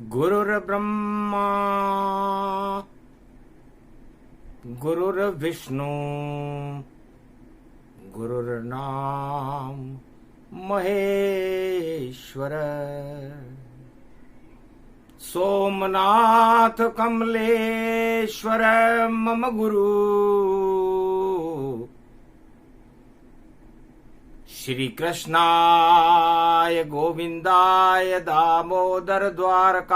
गुरुर्ब्रह्मा गुरुर्विष्णु गुरुर्नाम महेश्वर। सोमनाथ कमलेश्वर मम गुरु। श्री कृष्णाय गोविंदाय दामोदर द्वारकाधीश।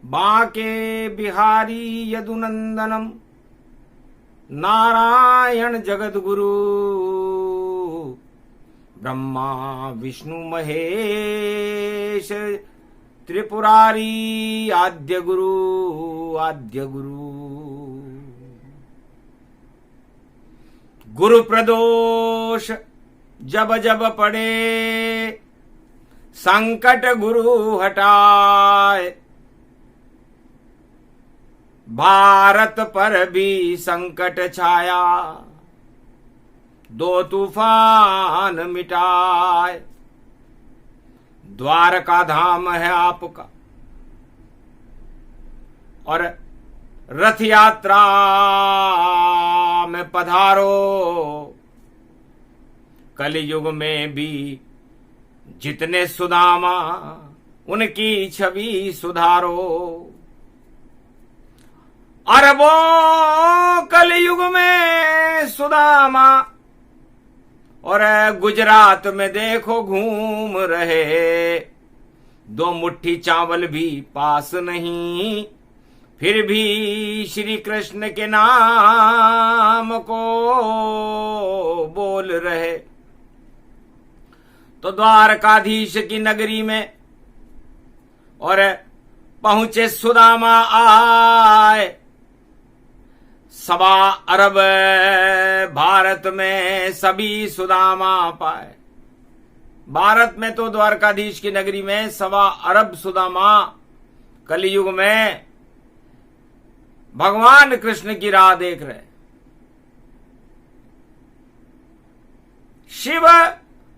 बांके बिहारी यदुनंदनम नारायण जगद्गुरु। ब्रह्मा विष्णु महेश त्रिपुरारी आद्य गुरु। गुरु प्रदोष जब जब पड़े संकट गुरु हटाए। भारत पर भी संकट छाया दो तूफान मिटाए। द्वारका धाम है आपका और रथ यात्रा में पधारो। कलयुग में भी जितने सुदामा उनकी छवि सुधारो। अरबों कलयुग में सुदामा और गुजरात में देखो घूम रहे। दो मुट्ठी चावल भी पास नहीं फिर भी श्री कृष्ण के नाम को बोल रहे। तो द्वारकाधीश की नगरी में और पहुंचे सुदामा आए। 1.25 अरब भारत में सभी सुदामा पाए। भारत में तो द्वारकाधीश की नगरी में 1.25 अरब सुदामा कलयुग में भगवान कृष्ण की राह देख रहे। शिव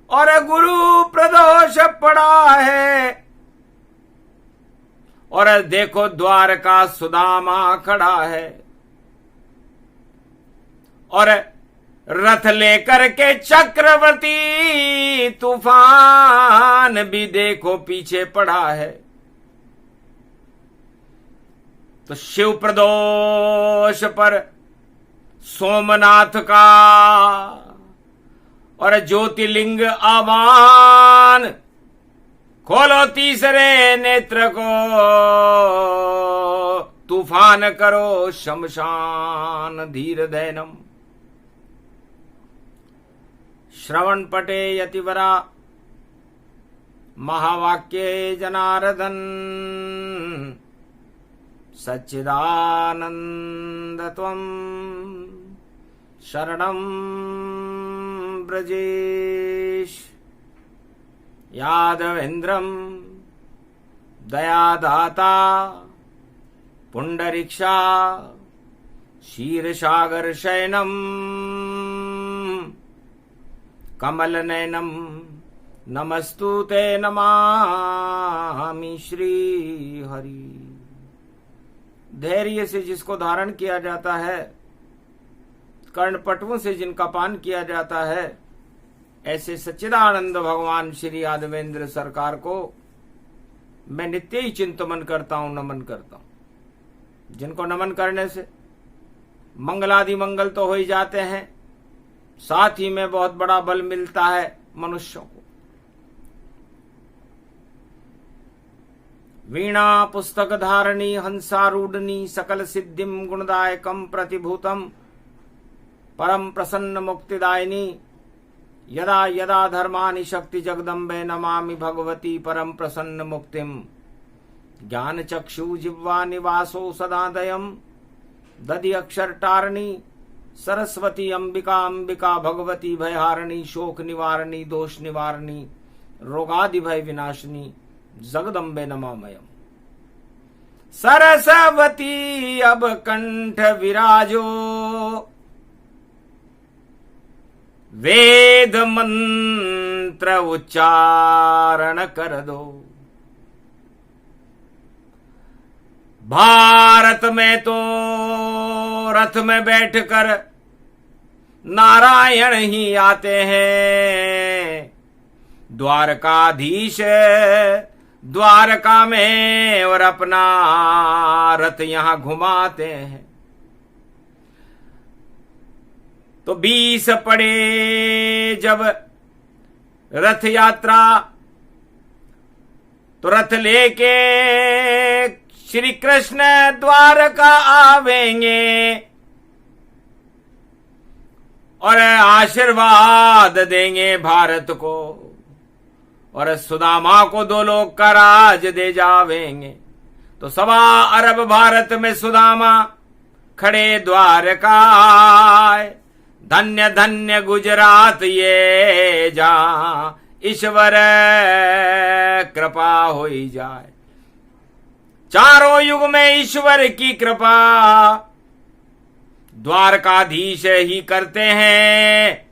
और गुरु प्रदोष पड़ा है और देखो द्वारका सुदामा खड़ा है और रथ लेकर के चक्रवर्ती तूफान भी देखो पीछे पड़ा है। तो शिव प्रदोष पर सोमनाथ का और ज्योतिर्लिंग आह्वान। खोलो तीसरे नेत्र को तूफान करो शमशान धीर दैनम। श्रवण पटे यतिवरा महावाक्ये जनार्दन। सच्चिदानंद त्वं शरणं ब्रजेश। यादवेन्द्रं दयादाता पुंडरीक्षा क्षीरसागर शयनम कमलनयनम नमस्तुते नमामि श्री हरि। धैर्य से जिसको धारण किया जाता है, कर्णपटुओं से जिनका पान किया जाता है, ऐसे सच्चिदानंद भगवान श्री यादवेंद्र सरकार को मैं नित्य ही चिंतन करता हूं, नमन करता हूं। जिनको नमन करने से मंगलादि मंगल तो हो ही जाते हैं, साथ ही में बहुत बड़ा बल मिलता है मनुष्यों को। वीणा पुस्तक धारणी हंसारूढ़नी सकल सिद्धिम गुणदायकम प्रतिभूतम परम प्रसन्न मुक्तिदायिनी। यदा यदा धर्मानि शक्ति जगदम्बे नमामि भगवती परम प्रसन्न मुक्तिम। ज्ञान चक्षु जिह्वा निवासो सदादयम दधि अक्षर टारणी सरस्वती अंबिका अंबिका भगवती भयहारिणी शोक निवारणी दोष निवारणी रोगादि भय विनाशिनी जगदम्बे नमामयम। सरस्वती अब कंठ विराजो वेद मंत्र मंत्र उच्चारण कर दो। भारत में तो रथ में बैठकर नारायण ही आते हैं, द्वारकाधीश द्वारका में और अपना रथ यहां घुमाते हैं। तो 20 पड़े जब रथ यात्रा, तो रथ लेके श्री कृष्ण द्वारका आवेंगे और आशीर्वाद देंगे भारत को, और सुदामा को 2 लोक का राज दे जावेंगे। तो 1.25 अरब भारत में सुदामा खड़े द्वारका, धन्य धन्य गुजरात ये जहां ईश्वर कृपा होई जाए। चारों युग में ईश्वर की कृपा द्वारकाधीश ही करते हैं,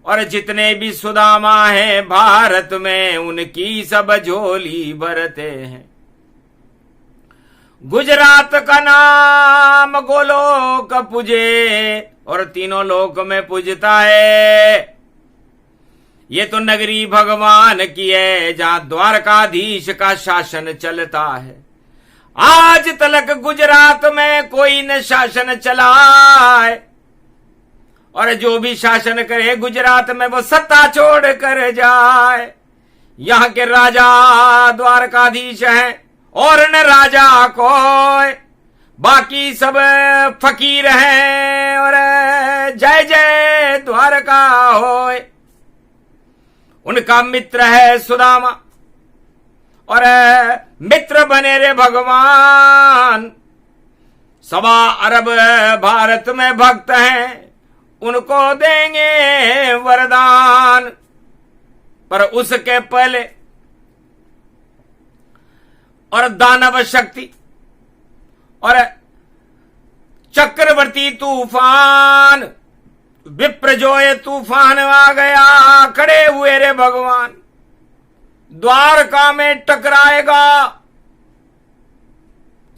और जितने भी सुदामा हैं भारत में उनकी सब झोली भरते हैं। गुजरात का नाम गोलोक पूजे और तीनों लोक में पूजता है। ये तो नगरी भगवान की है जहां द्वारकाधीश का शासन चलता है। आज तलक गुजरात में कोई न शासन चलाए, और जो भी शासन करे गुजरात में वो सत्ता छोड़ कर जाए। यहाँ के राजा द्वारकाधीश हैं और न राजा कोई, बाकी सब फकीर हैं और जय जय द्वारका होए। उनका मित्र है सुदामा और मित्र बने रे भगवान। 1.25 अरब भारत में भक्त हैं, उनको देंगे वरदान। पर उसके पहले और दानव शक्ति और चक्रवर्ती तूफान, विप्र जो ये तूफान आ गया, खड़े हुए रे भगवान, द्वारका में टकराएगा,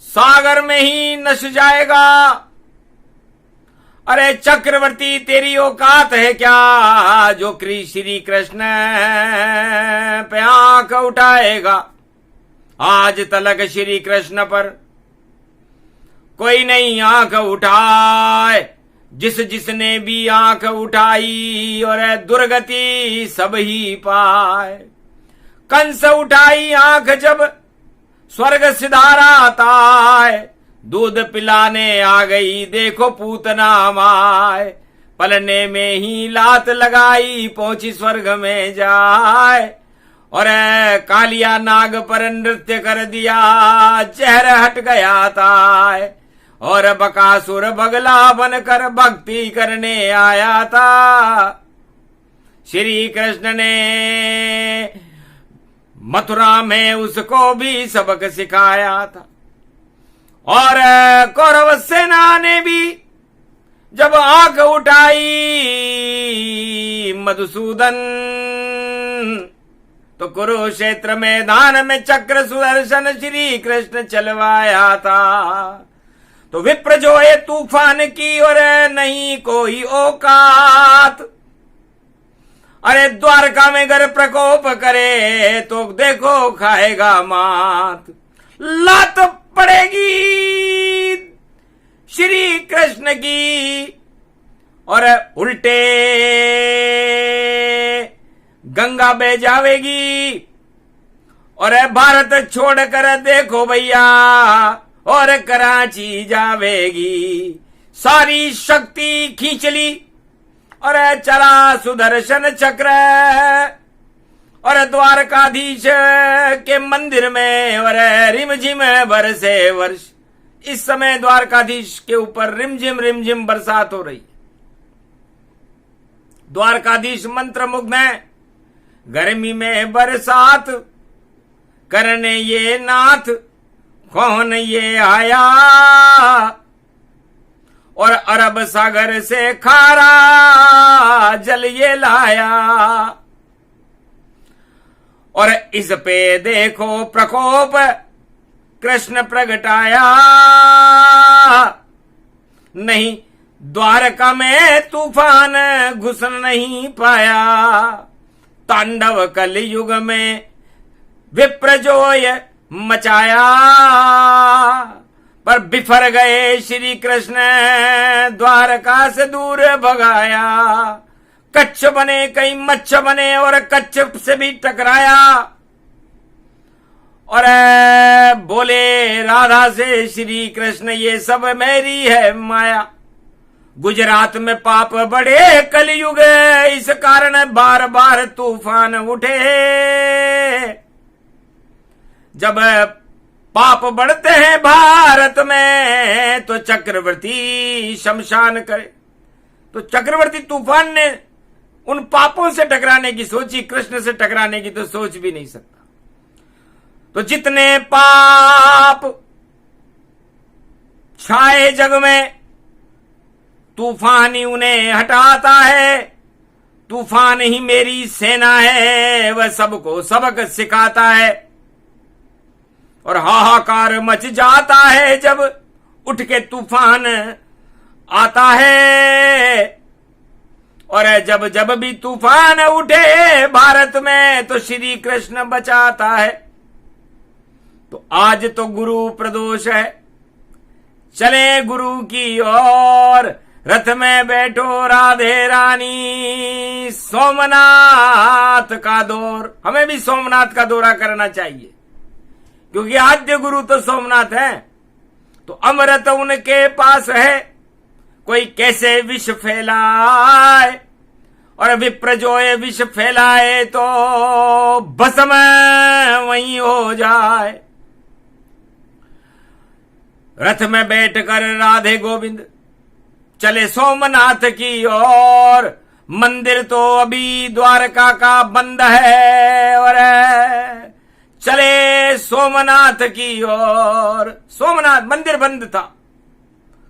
सागर में ही नस जाएगा। अरे चक्रवर्ती तेरी औकात है क्या जो श्री कृष्ण पे आंख उठाएगा। आज तलक श्री कृष्ण पर कोई नहीं आंख उठाए, जिसने भी आंख उठाई और दुर्गति सब ही पाए। कंस उठाई आंख जब स्वर्ग सिधारा ताए, दूध पिलाने आ गई देखो पूतना माए। पलने में ही लात लगाई पहुंची स्वर्ग में जाए, और कालिया नाग पर नृत्य कर दिया चेहर हट गया था। और बकासुर बगला बनकर भक्ति करने आया था। श्री कृष्ण ने मथुरा में उसको भी सबक सिखाया था। और कौरव सेना ने भी जब आंख उठाई मधुसूदन, तो कुरुक्षेत्र मैदान में चक्र सुदर्शन श्री कृष्ण चलवाया था। तो विप्र जो है तूफान की और नहीं कोई औकात। अरे द्वारका में अगर प्रकोप करे तो देखो खाएगा मात। लात पड़ेगी श्री कृष्ण की और उल्टे गंगा बह जावेगी। और भारत छोड़कर देखो भैया और कराची जावेगी। सारी शक्ति खींच ली और चला सुदर्शन चक्र और द्वारकाधीश के मंदिर में और रिमझिम बरसे वर्ष। इस समय द्वारकाधीश के ऊपर रिमझिम बरसात हो रही। द्वारकाधीश मंत्र मुग्ध है। गर्मी में बरसात करने ये नाथ कौन ये आया, और अरब सागर से खारा जल ये लाया। और इस पे देखो प्रकोप कृष्ण प्रगटाया, नहीं द्वारका में तूफान घुस नहीं पाया। तांडव कल युग में विप्रजोय मचाया, पर बिफर गए श्री कृष्ण द्वारका से दूर भगाया। कच्छ बने कई मच्छ बने और कच्छ से भी टकराया, और बोले राधा से श्री कृष्ण ये सब मेरी है माया। गुजरात में पाप बढ़े कलयुग, इस कारण बार बार तूफान उठे। जब पाप बढ़ते हैं भारत में तो चक्रवर्ती शमशान करे। तो चक्रवर्ती तूफान ने उन पापों से टकराने की सोची, कृष्ण से टकराने की तो सोच भी नहीं सकता। तो जितने पाप छाए जग में तूफान ही उन्हें हटाता है। तूफान ही मेरी सेना है, वह सबको सबक सिखाता है। और हाहाकार मच जाता है जब उठ के तूफान आता है। और जब जब भी तूफान उठे भारत में तो श्री कृष्ण बचाता है। तो आज तो गुरु प्रदोष है, चले गुरु की ओर। रथ में बैठो राधे रानी, सोमनाथ का दौर। हमें भी सोमनाथ का दौरा करना चाहिए, क्योंकि आद्य गुरु तो सोमनाथ है। तो अमृत उनके पास है, कोई कैसे विष फैलाए। और विप्र जो विष फैलाए तो भस्म वहीं हो जाए। रथ में बैठकर राधे गोविंद चले सोमनाथ की ओर। मंदिर तो अभी द्वारका का बंद है, और चले सोमनाथ की ओर। सोमनाथ मंदिर बंद था।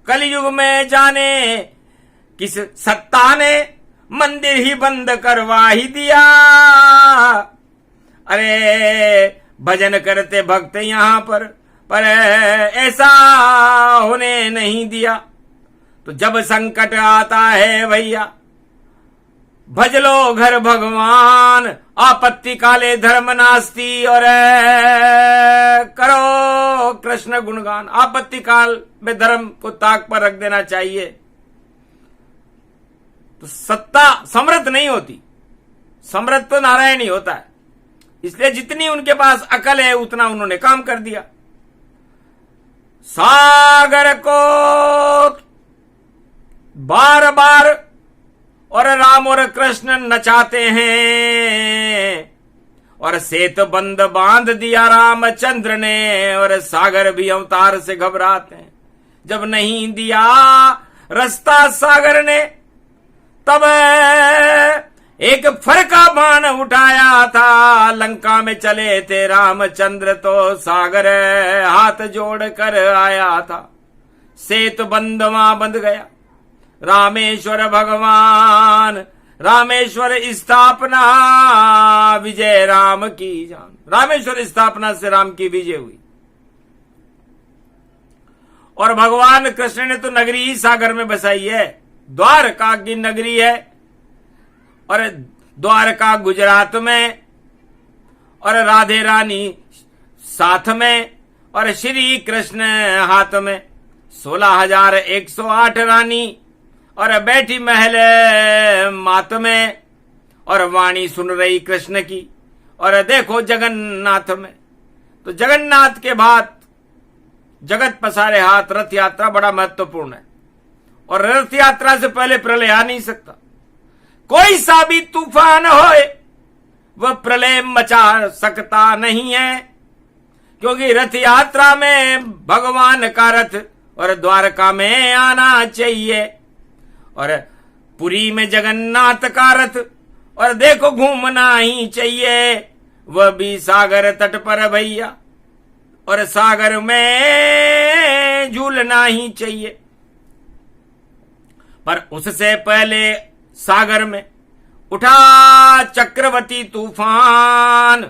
कलयुग में जाने किस सत्ता ने मंदिर ही बंद करवा ही दिया। अरे भजन करते भक्त यहां पर ऐसा होने नहीं दिया। तो जब संकट आता है भैया, भज लो घर भगवान। आपत्ति काले धर्म नास्ती, और करो कृष्ण गुणगान। आपत्ति काल में धर्म को ताक पर रख देना चाहिए। तो सत्ता समृद्ध नहीं होती, समृद्ध तो नारायण ही होता है। इसलिए जितनी उनके पास अकल है उतना उन्होंने काम कर दिया। सागर को बार बार और राम और कृष्ण नचाते हैं, और सेतु बंद बांध दिया रामचंद्र ने। और सागर भी अवतार से घबराते हैं। जब नहीं दिया रास्ता सागर ने, तब एक फरका बाण उठाया था। लंका में चले थे रामचंद्र तो सागर हाथ जोड़ कर आया था। सेतु बंद वहां बंध गया। रामेश्वर भगवान रामेश्वर स्थापना, विजय राम की जान। रामेश्वर स्थापना से राम की विजय हुई। और भगवान कृष्ण ने तो नगरी ही सागर में बसाई है। द्वारका की नगरी है, और द्वारका गुजरात में, और राधे रानी साथ में, और श्री कृष्ण हाथ में। 16,108 रानी और बैठी महल मात में, और वाणी सुन रही कृष्ण की। और देखो जगन्नाथ में, तो जगन्नाथ के बाद जगत पसारे हाथ रथ यात्रा बड़ा महत्वपूर्ण है। और रथ यात्रा से पहले प्रलय आ नहीं सकता। कोई सा भी तूफान होए वह प्रलय मचा सकता नहीं है, क्योंकि रथ यात्रा में भगवान का रथ और द्वारका में आना चाहिए। और पुरी में जगन्नाथ का रथ, और देखो घूमना ही चाहिए, वह भी सागर तट पर भैया। और सागर में झूलना ही चाहिए। पर उससे पहले सागर में उठा चक्रवती तूफान।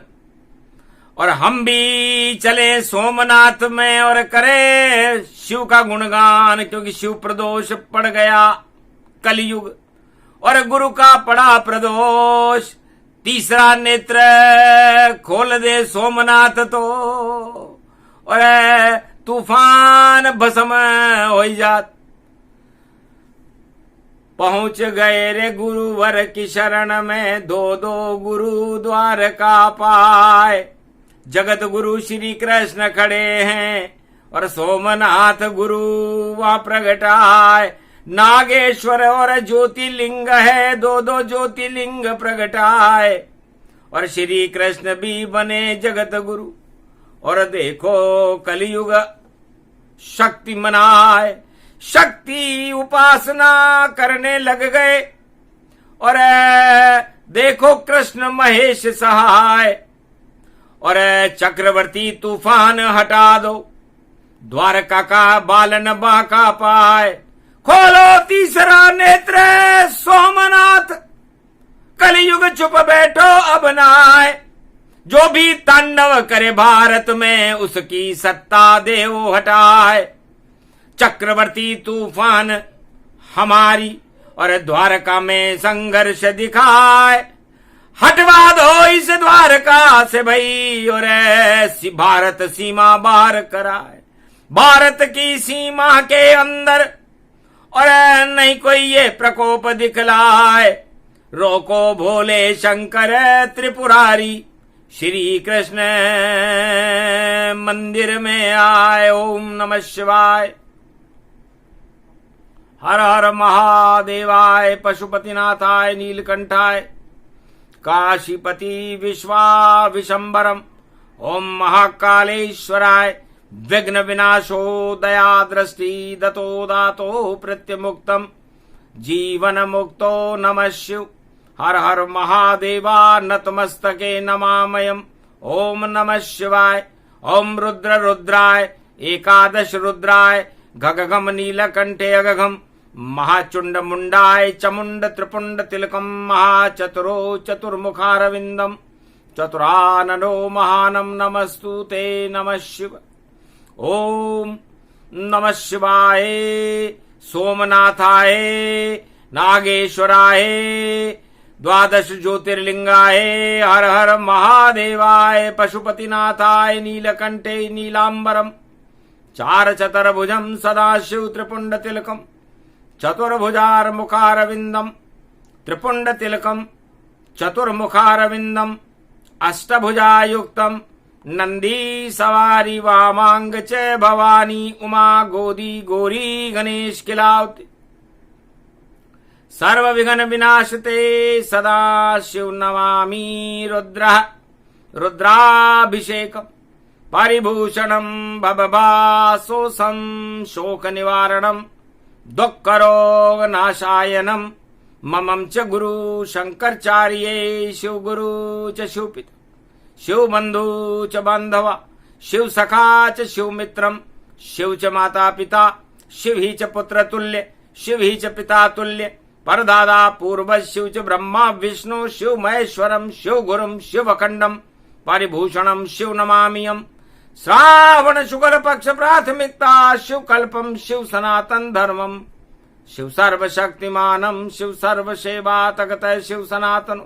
और हम भी चले सोमनाथ में और करे शिव का गुणगान, क्योंकि शिव प्रदोष पड़ गया कलयुग और गुरु का पड़ा प्रदोष। तीसरा नेत्र खोल दे सोमनाथ तो और तूफान भस्म हो जात। पहुंच गए रे गुरुवर की शरण में, दो दो गुरु द्वारका पाए। जगत गुरु श्री कृष्ण खड़े हैं और सोमनाथ गुरु वहां प्रगटाए। नागेश्वर और ज्योतिर्लिंग है, दो दो ज्योतिर्लिंग प्रगटाए और श्री कृष्ण भी बने जगत गुरु। और देखो कलयुग शक्ति मनाए, शक्ति उपासना करने लग गए। और देखो कृष्ण महेश सहाय और चक्रवर्ती तूफान हटा दो, द्वारका का बालन बाका पाए। खोलो तीसरा नेत्र सोमनाथ, कलयुग चुप बैठो अब नाय। जो भी तांडव करे भारत में, उसकी सत्ता देव हटाए। चक्रवर्ती तूफान हमारी और द्वारका में संघर्ष दिखाए। हटवा दो इस द्वारका से भई और भारत सीमा बाहर कराए। भारत की सीमा के अंदर और नहीं कोई ये प्रकोप दिखलाए। रोको भोले शंकर त्रिपुरारी, श्री कृष्ण मंदिर में आए। ओम नमः शिवाय। हर हर महादेवाय, पशुपतिनाथाय नीलकंठाय, काशीपति विश्वा विशंबरम। ओम महाकालेश्वराय, विघ्न विनाशो दया दृष्टि दतो दातो प्रत्यमुक्तम, जीवन मुक्तो नमः शिव। हर हर महादेवा, नतमस्तके नमामयम्। ओम नमः शिवाय। ओम रुद्र रुद्राय, एकादश रुद्राय, गगगम नीलकंठे अगघम, महाचुंड मुंडाय चमुंड त्रिपुंड तिलकम, महाचतुरो चतुर्मुखारविंदम, चतुराननो महानम नमस्तुते नमः शिव। ओम नमः शिवाय। सोमनाथाय, नागेश्वराय, द्वादश ज्योतिर्लिंगाय, हर हर महादेवाय, पशुपतिनाथाय नीलकंठे नीलांबरम, चार चतुर्भुजम सदाशिव त्रिपुंड तिलकम, चतुर्भुजार मुखारविंदम, त्रिपुंड तिलकम, चतुर्मुखारविंदम, अष्टभुजायुक्तम, नंदी सवारी वामांग च भवानी, उमा गोदी गौरी गणेश किलावती। सर्व विघ्न विनाशते सदा शिव नमामि। रुद्र रुद्राभिषेकम, परिभूषणम भवभासोसम, शोक निवारणम, दुःखरोग नाशायनम, ममं च गुरु शंकराचार्ये, शिव गुरु च शिव पिता, शिव बंधु च बांधवा, शिव सखा च शिव मित्रम, शिव च माता पिता, शिव ही च पुत्र तुल्य, शिव ही च पिता तुल्य, परदादा पूर्व शिव च ब्रह्मा विष्णु, शिव महेश्वरम, शिव गुरुम, शिव अखंडम, परिभूषणम, शिव नमामियम। श्रावण शुक्ल पक्ष प्राथमिकता, शिव कल्पम, शिव सनातन धर्मम, शिव सर्वशक्तिमानम, शिव सर्वसेवा तगत, शिव सनातन,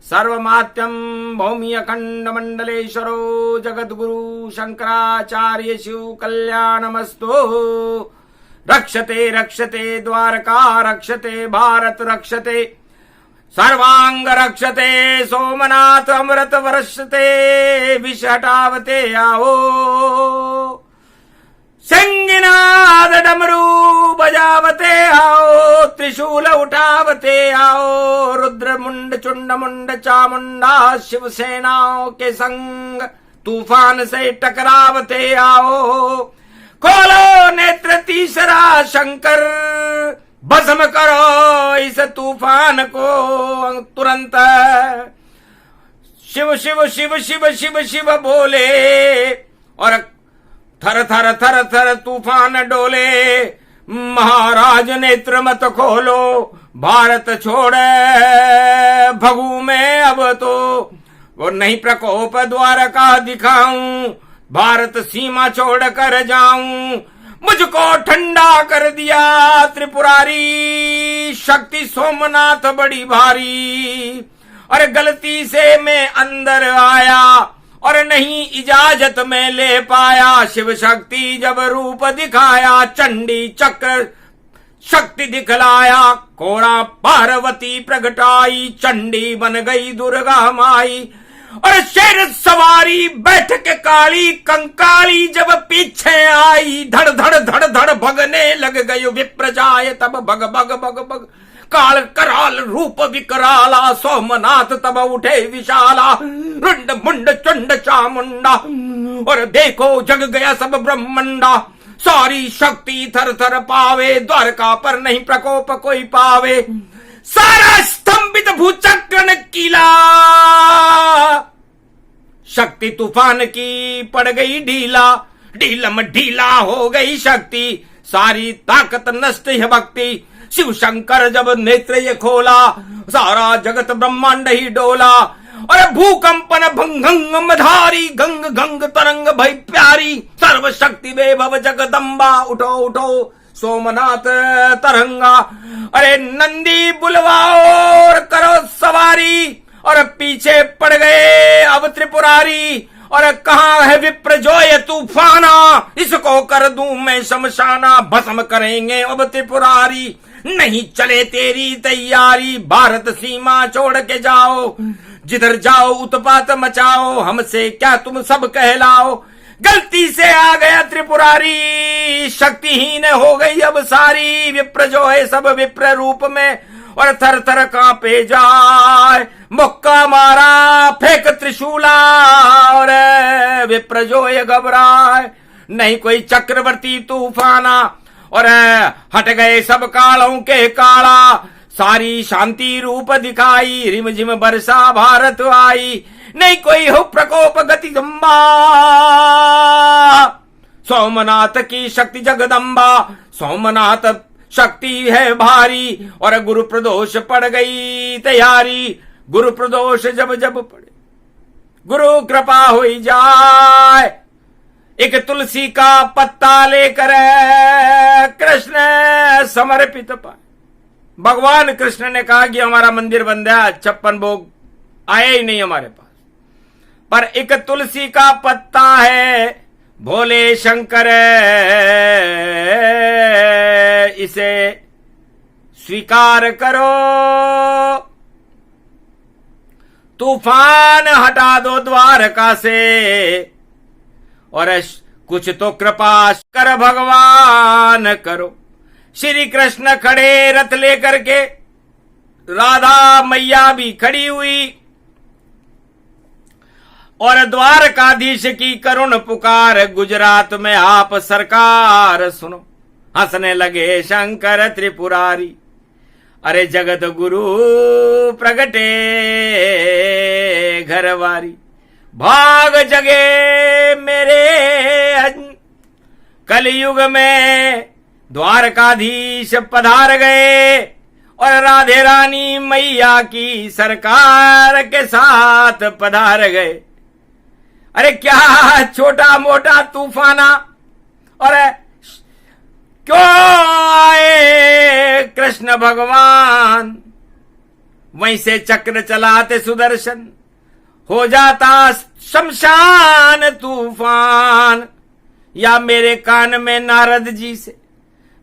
सर्वमात्यम भौमी अखंड मंडलेश्वरो, जगत गुरु शंकराचार्य शिव कल्याणमस्तु। रक्षते रक्षते द्वारका, रक्षते भारत, रक्षते सर्वांग, रक्षते सोमनाथ, अमृत वर्षते, विष हटावते आओ। सिंहनाद डमरू बजावते आओ, त्रिशूल उठावते आओ, रुद्र मुंड चुंड मुंड चामुंडा, शिव सेनाओं के संग तूफान से टकरावते आओ। खोलो नेत्र तीसरा शंकर, भस्म करो इस तूफान को तुरंत। शिव शिव शिव शिव शिव शिव बोले और थर थर थर थर तूफान डोले। महाराज नेत्र मत खोलो, भारत छोड़े भगू में अब तो और नहीं प्रकोप द्वारका दिखाऊं, भारत सीमा छोड़ कर जाऊं, मुझको ठंडा कर दिया त्रिपुरारी, शक्ति सोमनाथ बड़ी भारी। और गलती से मैं अंदर आया और नहीं इजाजत में ले पाया, शिव शक्ति जब रूप दिखाया, चंडी चक्र शक्ति दिखलाया, कोरा पार्वती प्रगटाई, चंडी बन गई दुर्गा माई। और शेर सवारी बैठ के काली कंकाली जब पीछे आई, धड़ धड़ धड़ धड़ भगने लग गई विप्र जाए तब भग भग भग भग, काल कराल रूप विकराला, सोमनाथ तब उठे विशाला, रुंड मुंड चंड चामुंडा। और देखो जग गया सब ब्रह्मंडा, सारी शक्ति थर थर पावे, द्वारका पर नहीं प्रकोप कोई पावे, सारा स्तंभित भूचक्र ने किला, शक्ति तूफान की पड़ गई ढीला, ढीलम ढीला हो गई शक्ति, सारी ताकत नष्ट है भक्ति। शिव शंकर जब नेत्र ये खोला, सारा जगत ब्रह्मांड ही डोला, और भूकंपन भंगंग मधारी, गंग गंग तरंग भई प्यारी, सर्व शक्ति वैभव जगदम्बा, उठो उठो सोमनाथ तरंगा। अरे नंदी बुलवाओ और करो सवारी, और पीछे पड़ गए अब त्रिपुरारी, और कहाँ है विप्र जो ये तूफाना, इसको कर दूं मैं शमशाना, भस्म करेंगे अब त्रिपुरारी, नहीं चले तेरी तैयारी, भारत सीमा छोड़ के जाओ, जिधर जाओ उत्पात मचाओ, हमसे क्या तुम सब कहलाओ। गलती से आ गया त्रिपुरारी, शक्तिहीन हो गई अब सारी, विप्र जो है सब विप्र रूप में, और थर थर कांपे जाए, मुक्का मारा फेंक त्रिशूला, और विप्र जो है घबराए, नहीं कोई चक्रवर्ती तूफाना, और हट गए सब कालों के काला, सारी शांति रूप दिखाई, रिमझिम बरसा भारत आई, नहीं कोई हो प्रकोप गति जम्बा, सोमनाथ की शक्ति जगदम्बा, सोमनाथ शक्ति है भारी, और गुरु प्रदोष पड़ गई तैयारी, गुरु प्रदोष जब जब पड़े गुरु कृपा हो जाए, एक तुलसी का पत्ता लेकर कृष्ण समर्पित पाए। भगवान कृष्ण ने कहा कि हमारा मंदिर बन गया, 56 भोग आए ही नहीं हमारे पास, पर एक तुलसी का पत्ता है, भोले शंकर इसे स्वीकार करो, तूफान हटा दो द्वारका से, और कुछ तो कृपा कर भगवान करो। श्री कृष्ण खड़े रथ लेकर के, राधा मैया भी खड़ी हुई, और द्वारकाधीश की करुण पुकार, गुजरात में आप सरकार सुनो। हंसने लगे शंकर त्रिपुरारी, अरे जगत गुरु प्रगटे घरवारी, भाग जगे मेरे कलयुग में द्वारकाधीश पधार गए, और राधे रानी मैया की सरकार के साथ पधार गए। अरे क्या छोटा मोटा तूफाना, और क्यों आए कृष्ण भगवान, वहीं से चक्र चलाते सुदर्शन, हो जाता शमशान तूफान, या मेरे कान में नारद जी से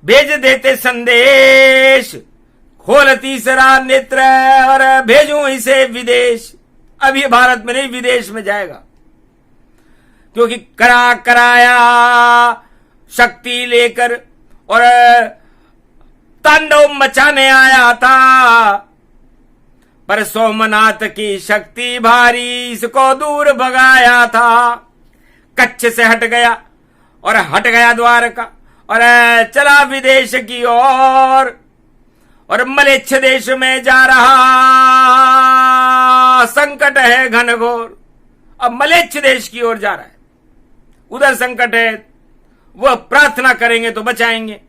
भेज देते संदेश, खोल तीसरा नेत्र और भेजूं इसे विदेश। अभी भारत में नहीं, विदेश में जाएगा, क्योंकि कराया शक्ति लेकर और तांडव मचाने आया था, पर सोमनाथ की शक्ति भारी इसको दूर भगाया था। कच्छ से हट गया, और हट गया द्वारका, और चला विदेश की और मलेच्छ देश में जा रहा, संकट है घनघोर। अब मलेच्छ देश की ओर जा रहा है, उधर संकट है, वह प्रार्थना करेंगे तो बचाएंगे,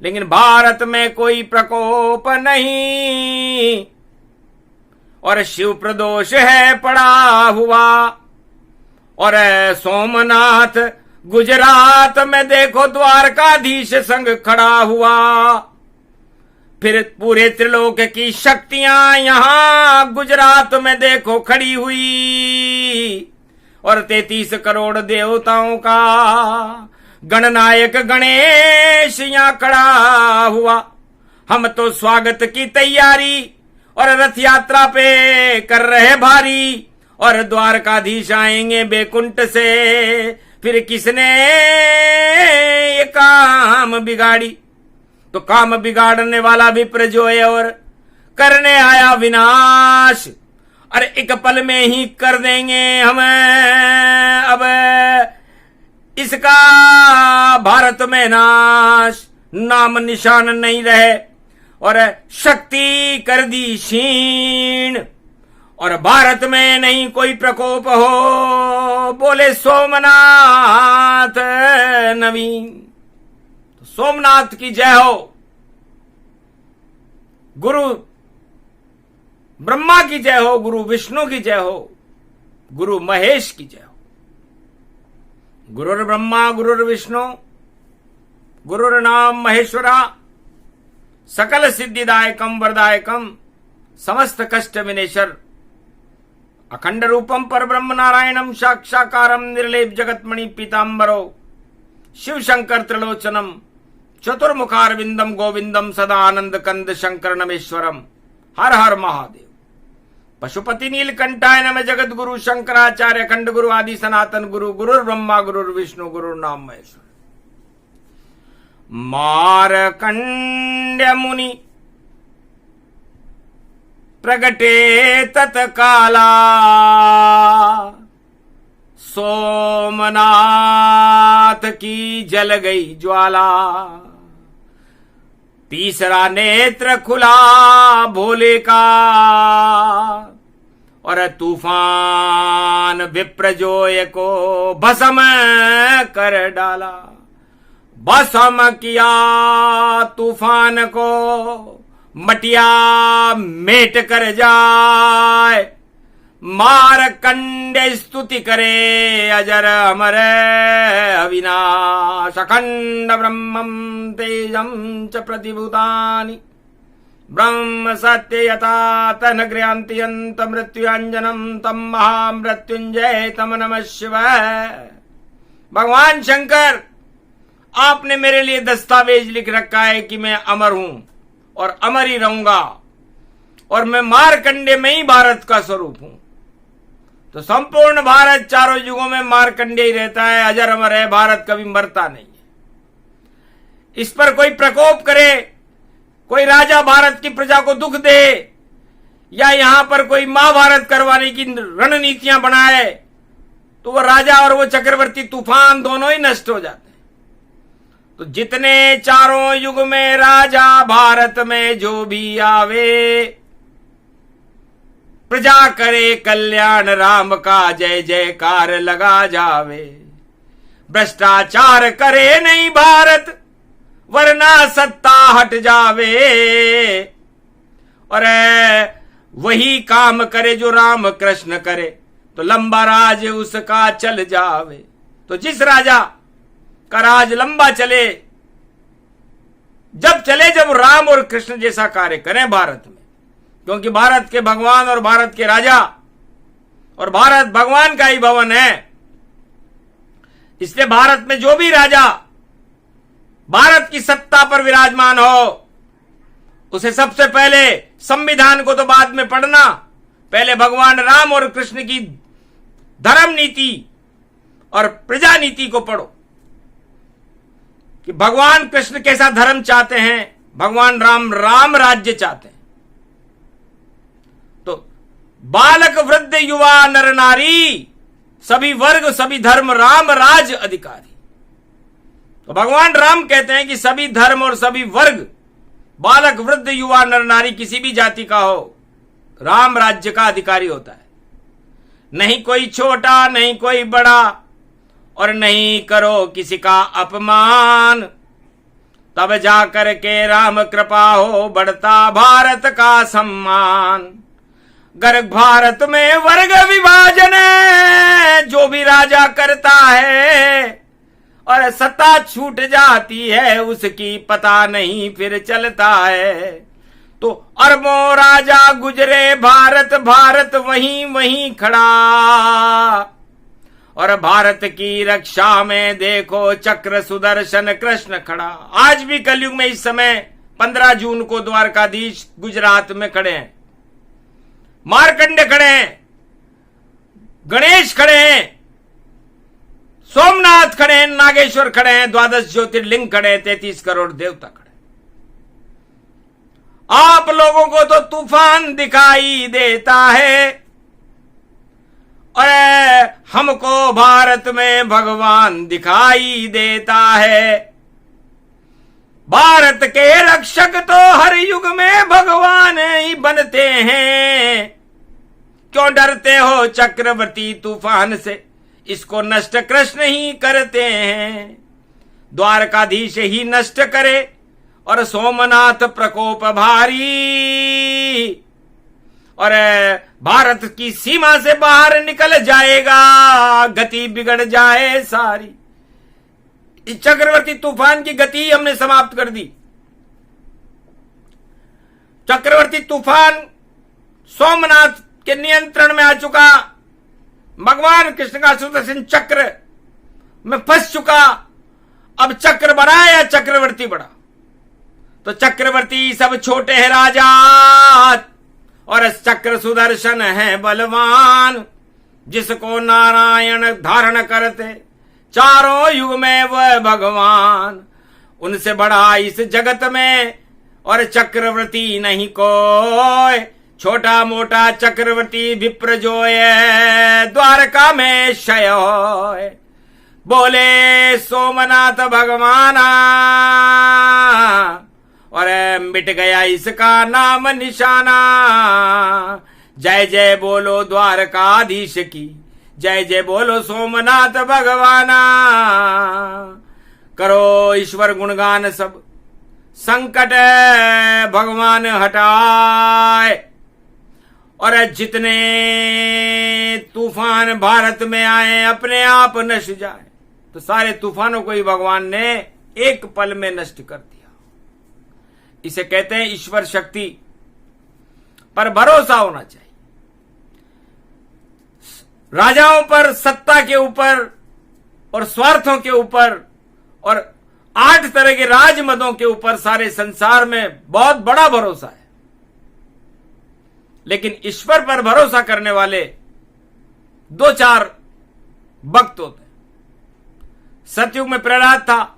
लेकिन भारत में कोई प्रकोप नहीं, और शिव प्रदोष है पड़ा हुआ। और सोमनाथ गुजरात में देखो द्वारकाधीश संग खड़ा हुआ। फिर पूरे त्रिलोक की शक्तियां यहां गुजरात में देखो खड़ी हुई। और 33 करोड़ देवताओं का गणनायक गणेश यहां खड़ा हुआ। हम तो स्वागत की तैयारी और रथ यात्रा पे कर रहे भारी। और द्वारकाधीश आएंगे बैकुंठ से, फिर किसने ये काम बिगाड़ी। तो काम बिगाड़ने वाला विप्र जो है और करने आया विनाश। और एक पल में ही कर देंगे हम अब इसका भारत में नाश। नाम निशान नहीं रहे और शक्ति कर दी क्षीण। और भारत में नहीं कोई प्रकोप हो, बोले सोमनाथ नवीन। तो सोमनाथ की जय हो, गुरु ब्रह्मा की जय हो, गुरु विष्णु की जय हो, गुरु महेश की जय हो। गुरुर् ब्रह्मा गुरुर्विष्णु गुरुर्नाम महेश्वरा, सकल सिद्धिदायकम वरदायकम, समस्त कष्ट विनेशर, अखंड रूपम पर ब्रह्म नारायणम साक्षाकारम निर्लेप जगतमणि पीतांबरो, शिव शंकर त्रिलोचनम, चतुर्मुखारविंदम गोविंदम सदा आनंद कंद शंकर नमेश्वरम। हर हर महादेव। पशुपति नीलकंठाय नमः। जगत गुरु शंकराचार्य अखंड गुरु आदि सनातन गुरु, गुरुर् ब्रह्मा गुरुर्विष्णु गुरुर्नाम महेश्वर। मारकंड्य मुनि प्रगटे तत्काला, सोमनाथ की जल गई ज्वाला। तीसरा नेत्र खुला भोले का और तूफान विप्रजोय को भस्म कर डाला। भस्म किया तूफान को, मटिया मेट कर जाए। मारकंडे स्तुति करे अजर अमर अविनाश। अखंड ब्रह्मं तेजं च प्रतिभूतानि, ब्रह्म सत्य यथा तन गृहान्तियन्त मृत्युञ्जनं तम महामृत्युंजय तम नमः शिवाय। भगवान शंकर, आपने मेरे लिए दस्तावेज लिख रखा है कि मैं अमर हूं और अमर ही रहूंगा, और मैं मारकंडे में ही भारत का स्वरूप हूं। तो संपूर्ण भारत चारों युगों में मारकंडे ही रहता है, अजर अमर है, भारत कभी मरता नहीं है। इस पर कोई प्रकोप करे, कोई राजा भारत की प्रजा को दुख दे, या यहां पर कोई महाभारत करवाने की रणनीतियां बनाए, तो वो राजा और वो चक्रवर्ती तूफान दोनों ही नष्ट हो जाते हैं। तो जितने चारों युग में राजा भारत में जो भी आवे, प्रजा करे कल्याण, राम का जय जयकार लगा जावे। भ्रष्टाचार करे नहीं भारत, वरना सत्ता हट जावे। और वही काम करे जो राम कृष्ण करे, तो लंबा राज उसका चल जावे। तो जिस राजा का राज लंबा चले, जब राम और कृष्ण जैसा कार्य करें भारत में, क्योंकि भारत के भगवान और भारत के राजा, और भारत भगवान का ही भवन है, इसलिए भारत में जो भी राजा भारत की सत्ता पर विराजमान हो, उसे सबसे पहले संविधान को तो बाद में पढ़ना, पहले भगवान राम और कृष्ण की धर्म नीति और प्रजा नीति को पढ़ो कि भगवान कृष्ण कैसा धर्म चाहते हैं, भगवान राम राज्य चाहते हैं। तो बालक वृद्ध युवा नर नारी सभी वर्ग सभी धर्म राम राज अधिकारी। तो भगवान राम कहते हैं कि सभी धर्म और सभी वर्ग, बालक वृद्ध युवा नर नारी किसी भी जाति का हो, राम राज्य का अधिकारी होता है। नहीं कोई छोटा नहीं कोई बड़ा, और नहीं करो किसी का अपमान, तब जाकर के राम कृपा हो बढ़ता भारत का सम्मान। गर्ग भारत में वर्ग विभाजन जो भी राजा करता है और सत्ता छूट जाती है उसकी पता नहीं फिर चलता है। तो अरबों राजा गुजरे भारत भारत वहीं वहीं खड़ा और भारत की रक्षा में देखो चक्र सुदर्शन कृष्ण खड़ा। आज भी कलयुग में इस समय 15 जून को द्वारकाधीश गुजरात में खड़े हैं, मारकंडे खड़े हैं, गणेश खड़े हैं, सोमनाथ खड़े हैं, नागेश्वर खड़े हैं, 12 ज्योतिर्लिंग खड़े हैं, 33 करोड़ देवता खड़े। आप लोगों को तो तूफान दिखाई देता है और हमको भारत में भगवान दिखाई देता है। भारत के रक्षक तो हर युग में भगवान ही बनते हैं। क्यों डरते हो चक्रवर्ती तूफान से, इसको नष्ट कृष्ण ही करते हैं। द्वारकाधीश ही नष्ट करे और सोमनाथ प्रकोप भारी और भारत की सीमा से बाहर निकल जाएगा, गति बिगड़ जाए सारी। इस चक्रवर्ती तूफान की गति हमने समाप्त कर दी। चक्रवर्ती तूफान सोमनाथ के नियंत्रण में आ चुका, भगवान कृष्ण का सुदर्शन चक्र में फंस चुका। अब चक्र बड़ा या चक्रवर्ती बड़ा? तो चक्रवर्ती सब छोटे हैं राजा और चक्र सुदर्शन है बलवान, जिसको नारायण धारण करते चारों युग में वह भगवान। उनसे बड़ा इस जगत में और चक्रवर्ती नहीं कोई, छोटा मोटा चक्रवर्ती विप्र जो है द्वारका में शय होय। बोले सोमनाथ भगवाना और मिट गया इसका नाम निशाना। जय जय बोलो द्वारकाधीश की, जय जय बोलो सोमनाथ भगवाना। करो ईश्वर गुणगान सब, संकट भगवान हटाए और जितने तूफान भारत में आए अपने आप नष्ट जाए। तो सारे तूफानों को ही भगवान ने एक पल में नष्ट कर दिया। इसे कहते हैं ईश्वर शक्ति पर भरोसा होना चाहिए। राजाओं पर, सत्ता के ऊपर और स्वार्थों के ऊपर और 8 तरह के राजमदों के ऊपर सारे संसार में बहुत बड़ा भरोसा है, लेकिन ईश्वर पर भरोसा करने वाले 2-4 भक्त होते हैं। सतयुग में प्रहलाद था,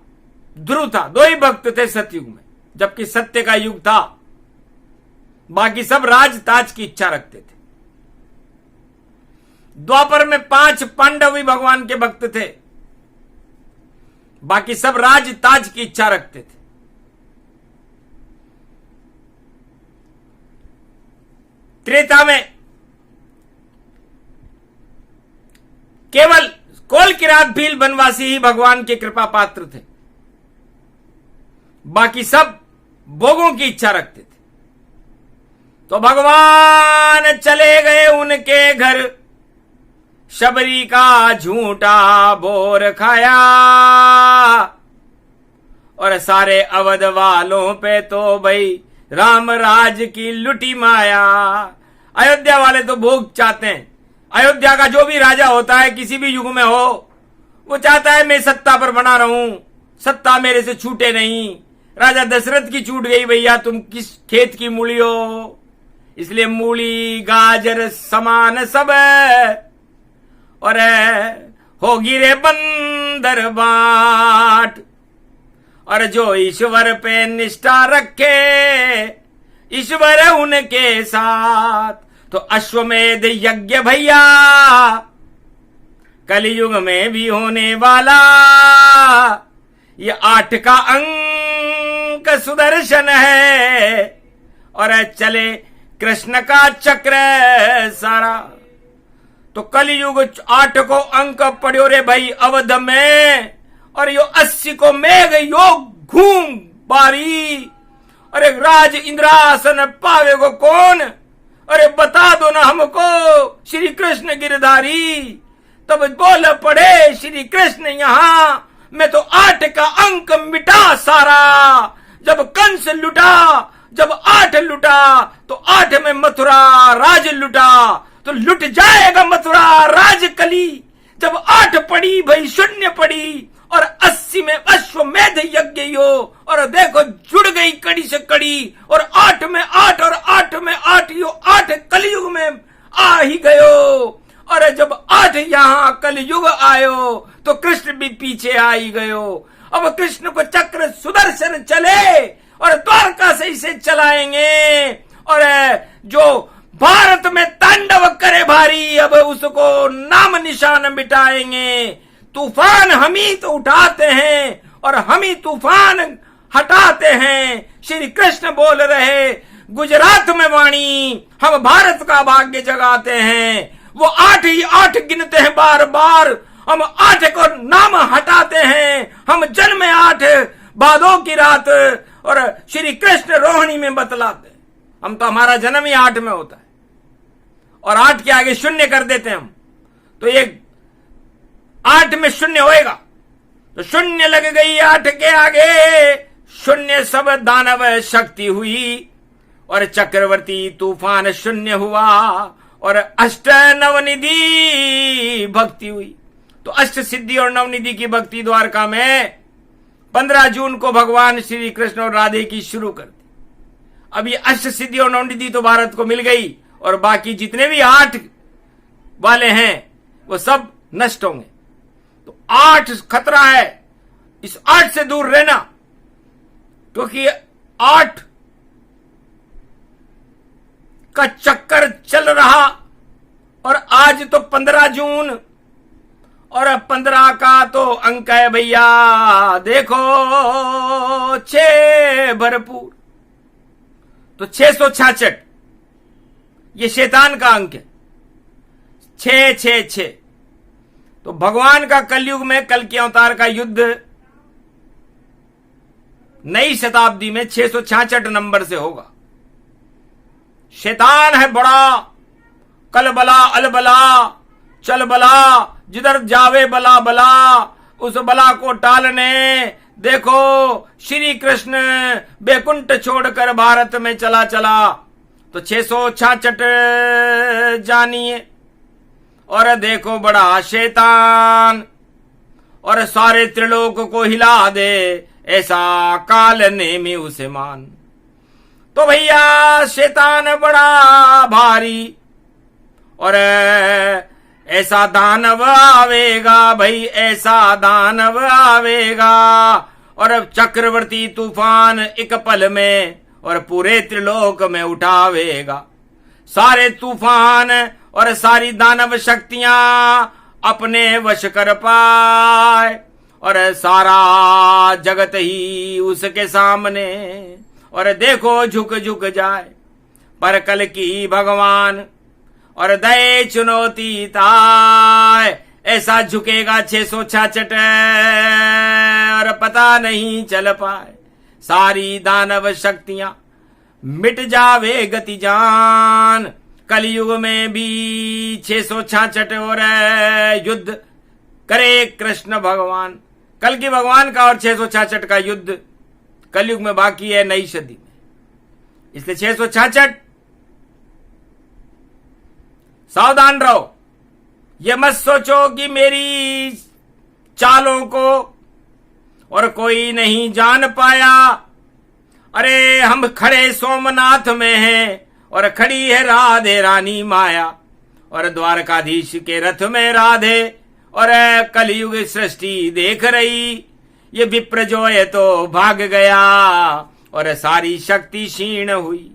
ध्रुव था, 2 ही भक्त थे सतयुग में, जबकि सत्य का युग था। बाकी सब राज ताज की इच्छा रखते थे। द्वापर में 5 पांडव ही भगवान के भक्त थे, बाकी सब राज ताज की इच्छा रखते थे। त्रेता में केवल कोल किरात भील बनवासी ही भगवान के कृपा पात्र थे, बाकी सब भोगों की इच्छा रखते थे। तो भगवान चले गए उनके घर, शबरी का झूठा बोर खाया और सारे अवध वालों पे तो भाई राम राज की लुटी माया। अयोध्या वाले तो भोग चाहते हैं। अयोध्या का जो भी राजा होता है किसी भी युग में हो, वो चाहता है मैं सत्ता पर बना रहूं, सत्ता मेरे से छूटे नहीं। राजा दशरथ की छूट गई, भैया तुम किस खेत की मूली हो, इसलिए मूली गाजर समान सब और होगी रे बंदर बाट। और जो ईश्वर पे निष्ठा रखे ईश्वर उनके साथ। तो अश्वमेध यज्ञ भैया कलयुग में भी होने वाला, ये 8 का अंक सुदर्शन है और चले कृष्ण का चक्र सारा। तो कलयुग 8 को अंक पढ़ो रे भाई अवध में, और यो 80 को मेघ योग घूम बारी। और एक राज इंद्रासन पावे को कौन, अरे बता दो ना हमको श्री कृष्ण गिरधारी। तब बोल पड़े श्री कृष्ण यहाँ, मैं तो 8 का अंक मिटा सारा। जब कंस लुटा, जब 8 लुटा, तो 8 में मथुरा राज लुटा, तो लुट जाएगा मथुरा राज कली। जब 8 पड़ी भाई 0 पड़ी, और 80 में अश्वमेध यज्ञ हो, और देखो जुड़ गई कड़ी से कड़ी, और 8 में 8 और 8 में 8 यो 8 कलयुग में आ ही गयो। और जब 8 यहाँ कलयुग आयो, तो कृष्ण भी पीछे आ ही गयो। अब कृष्ण को चक्र सुदर्शन चले, और द्वारका से इसे चलाएंगे, और जो भारत में तांडव करे भारी, अब उसको नाम निशान मिटाएंगे। तूफान हम ही तो उठाते हैं, और हम ही तूफान हटाते हैं। श्री कृष्ण बोल रहे गुजरात में वाणी, हम भारत का भाग्य जगाते हैं। वो 8 ही 8 गिनते हैं बार बार, हम 8 को नाम हटाते हैं। हम जन्म 8 भादों की रात, और श्री कृष्ण रोहिणी में बतलाते हैं। हम तो हमारा जन्म ही 8 में होता है, और 8 के आगे 0 कर देते हैं हम, तो ये 8 में 0 होएगा, तो 0 लग गई 8 के आगे। 0 सब दानव शक्ति हुई, और चक्रवर्ती तूफान 0 हुआ, और अष्ट नवनिधि भक्ति हुई। तो अष्ट सिद्धि और नवनिधि की भक्ति द्वारका में 15 जून को भगवान श्री कृष्ण और राधे की शुरू कर दी। अब ये अष्ट सिद्धि और नवनिधि तो भारत को मिल गई, और बाकी जितने भी 8 वाले हैं वो सब नष्ट होंगे। तो 8 खतरा है, इस 8 से दूर रहना, क्योंकि 8 का चक्कर चल रहा। और आज तो 15 जून, और 15 का तो अंक है भैया, देखो 6 भरपूर, तो 666 ये शैतान का अंक है। 666 तो भगवान का कलयुग में कल के अवतार का युद्ध नई शताब्दी में 666 नंबर से होगा। शैतान है बड़ा, कल बला अलबला चल बला, जिधर जावे बला बला, उस बला को टालने देखो श्री कृष्ण बैकुंठ छोड़कर भारत में चला चला। तो 666 जानिए, और देखो बड़ा शैतान, और सारे त्रिलोक को हिला दे, ऐसा काल नेमी उसे मान। तो भैया शैतान बड़ा भारी, और ऐसा दानव आवेगा भाई, ऐसा दानव आवेगा, और अब चक्रवर्ती तूफान एक पल में और पूरे त्रिलोक में उठावेगा। सारे तूफान और सारी दानव शक्तियां अपने वश कर पाए, और सारा जगत ही उसके सामने, और देखो झुक झुक जाए। पर कल की भगवान और दये चुनौती ताय, ऐसा झुकेगा 666 और पता नहीं चल पाए। सारी दानव शक्तियां मिट जावे गति जान। कलयुग में भी 666 और युद्ध करे कृष्ण भगवान। कल की भगवान का और 666 का युद्ध कलयुग में बाकी है नई सदी में। इसलिए 666 सावधान रहो। ये मत सोचो कि मेरी चालों को और कोई नहीं जान पाया। अरे हम खड़े सोमनाथ में हैं और खड़ी है राधे रानी माया, और द्वारकाधीश के रथ में राधे और कलयुग सृष्टि देख रही। ये विप्र जो है तो भाग गया और सारी शक्ति क्षीण हुई।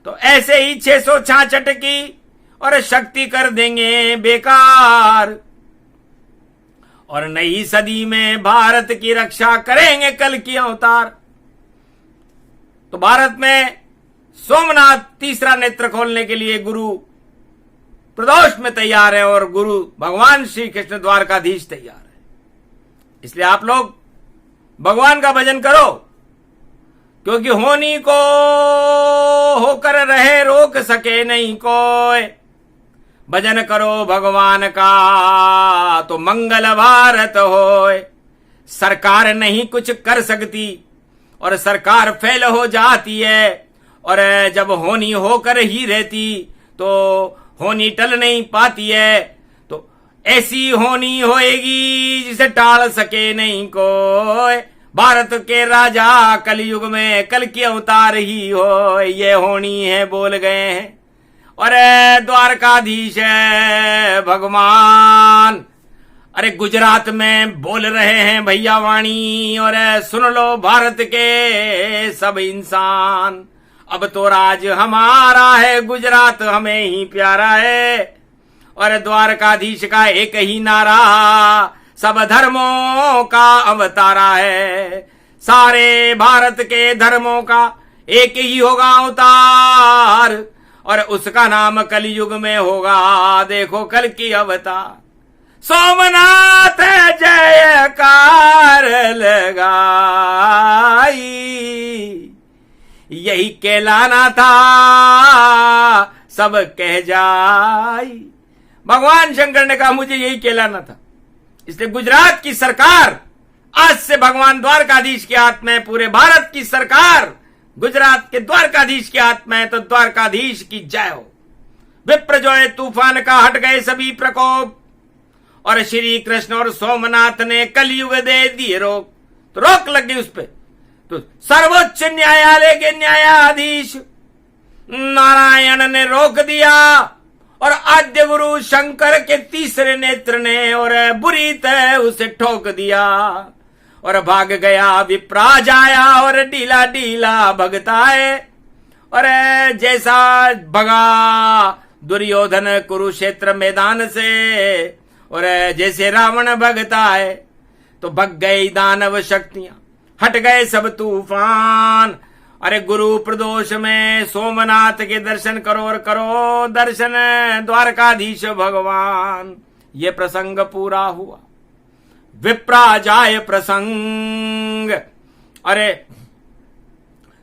तो ऐसे ही 666 की और शक्ति कर देंगे बेकार, और नई सदी में भारत की रक्षा करेंगे कल की अवतार। तो भारत में सोमनाथ तीसरा नेत्र खोलने के लिए गुरु प्रदोष में तैयार है, और गुरु भगवान श्री कृष्ण द्वारकाधीश तैयार है। इसलिए आप लोग भगवान का भजन करो, क्योंकि होनी को होकर रहे, रोक सके नहीं कोई। भजन करो भगवान का तो मंगल भारत होए। सरकार नहीं कुछ कर सकती और सरकार फेल हो जाती है, और जब होनी होकर ही रहती तो होनी टल नहीं पाती है। तो ऐसी होनी होएगी जिसे टाल सके नहीं कोई। भारत के राजा कलयुग में कल की अवतार ही हो, ये होनी है बोल गए हैं। और द्वारकाधीश है भगवान, अरे गुजरात में बोल रहे हैं भैया वाणी। और सुन लो भारत के सब इंसान, अब तो राज हमारा है, गुजरात हमें ही प्यारा है। और द्वारकाधीश का एक ही नारा, सब धर्मों का अवतारा है। सारे भारत के धर्मों का एक ही होगा अवतार, और उसका नाम कलयुग में होगा, देखो कल की अवतार। सोमनाथ जयकार लगाई, यही कहलाना था सब कह जाई। भगवान शंकर ने कहा मुझे यही कहलाना था, इसलिए गुजरात की सरकार आज से भगवान द्वारकाधीश के हाथ में, पूरे भारत की सरकार गुजरात के द्वारकाधीश के हाथ में। तो द्वारकाधीश की जय हो। विप्र जो है तूफान का हट गए सभी प्रकोप, और श्री कृष्ण और सोमनाथ ने कलयुग दे दिए रोक। तो रोक लग गई उस पे। तो सर्वोच्च न्यायालय के न्यायाधीश नारायण ने रोक दिया, और आद्य गुरु शंकर के तीसरे नेत्र ने और बुरी तरह उसे ठोक दिया। और भाग गया विप्राज आया और ढीला ढीला भगता है। और जैसा भगा दुर्योधन कुरुक्षेत्र मैदान से, और जैसे रावण भगता है, तो भग गई दानव शक्तियां, हट गए सब तूफान। अरे गुरु प्रदोष में सोमनाथ के दर्शन करो, और करो दर्शन द्वारकाधीश भगवान। ये प्रसंग पूरा हुआ, विप्राजाय प्रसंग। अरे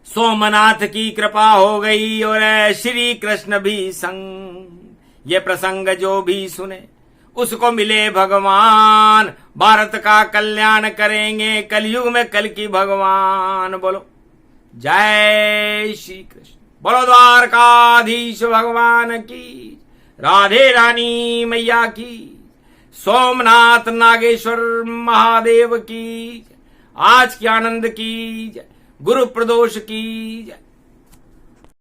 सोमनाथ की कृपा हो गई और श्री कृष्ण भी संग। ये प्रसंग जो भी सुने उसको मिले भगवान, भारत का कल्याण करेंगे कलयुग में कल की भगवान। बोलो जय श्री कृष्ण, बोलो द्वारकाधीश भगवान की, राधे रानी मैया की, सोमनाथ नागेश्वर महादेव की, आज की आनंद की, गुरु प्रदोष की।